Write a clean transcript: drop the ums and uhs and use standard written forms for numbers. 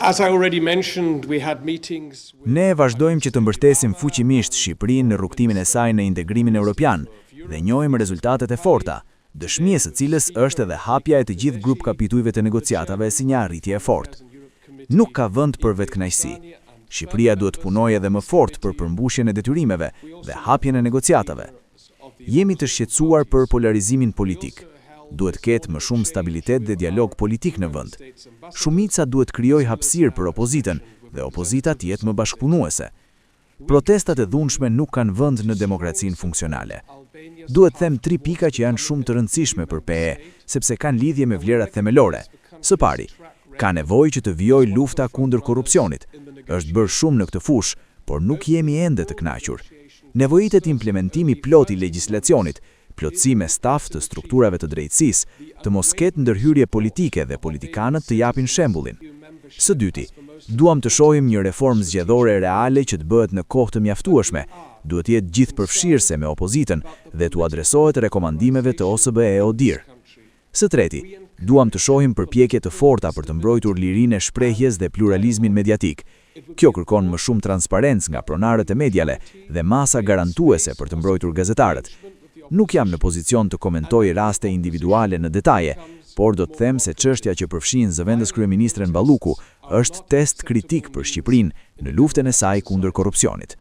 As I already mentioned, we had meetings. Ne vazhdojmë që të mbështesim fuqimisht Shqipërinë në rrugtimin e saj në integrimin evropian dhe njohim rezultatet e forta, dëshmi e së cilës është edhe hapja e të gjithë grup kapitujve të negociatave si një arritje e fortë. Nuk ka vend për vetkënaqësi. Shqipëria duhet punojë edhe më fort për përmbushjen e detyrimeve dhe hapjen e negociatave. Jemi të shqetësuar për polarizimin politik. Duhet ketë më shumë stabilitet dhe dialog politik në vend. Shumica duhet krijojë hapësirë për opozitën dhe opozita të jetë më bashkëpunuese. Protestat e dhunshme nuk kanë vend në demokracinë funksionale. Duhet them 3 pika që janë shumë të rëndësishme për PE, sepse kanë lidhje me vlerat themelore. Së pari, ka nevojë që të vijojë lufta kundër korrupsionit. Është bërë shumë në këtë fushë, por nuk jemi ende të kënaqur. Nevojitet implementimi plot i legjislacionit, plotësim e staf të strukturave të drejtësisë, të mos ketë ndërhyrje politike dhe politikanët të japin shembullin. Së dyti, duam të shohim një reformë zgjedhore reale që të bëhet në kohë të mjaftueshme, duhet të jetë gjithëpërfshirëse me opozitën dhe të adresohet rekomandimeve të OSBE e ODIHR. Së treti, duam të shohim përpjekje të forta për të mbrojtur lirinë e shprehjes dhe pluralizmin mediatik. Kjo kërkon më shumë transparencë nga pronarët e mediale dhe masa garantuese për të mbrojtur gazetarët. Nuk jam në pozicion të komentoj raste individuale në detaje, por do të them se çështja që përfshin zëvendës kryeministren Balluku është test kritik për Shqipërinë në luftën e saj kundër korrupsionit.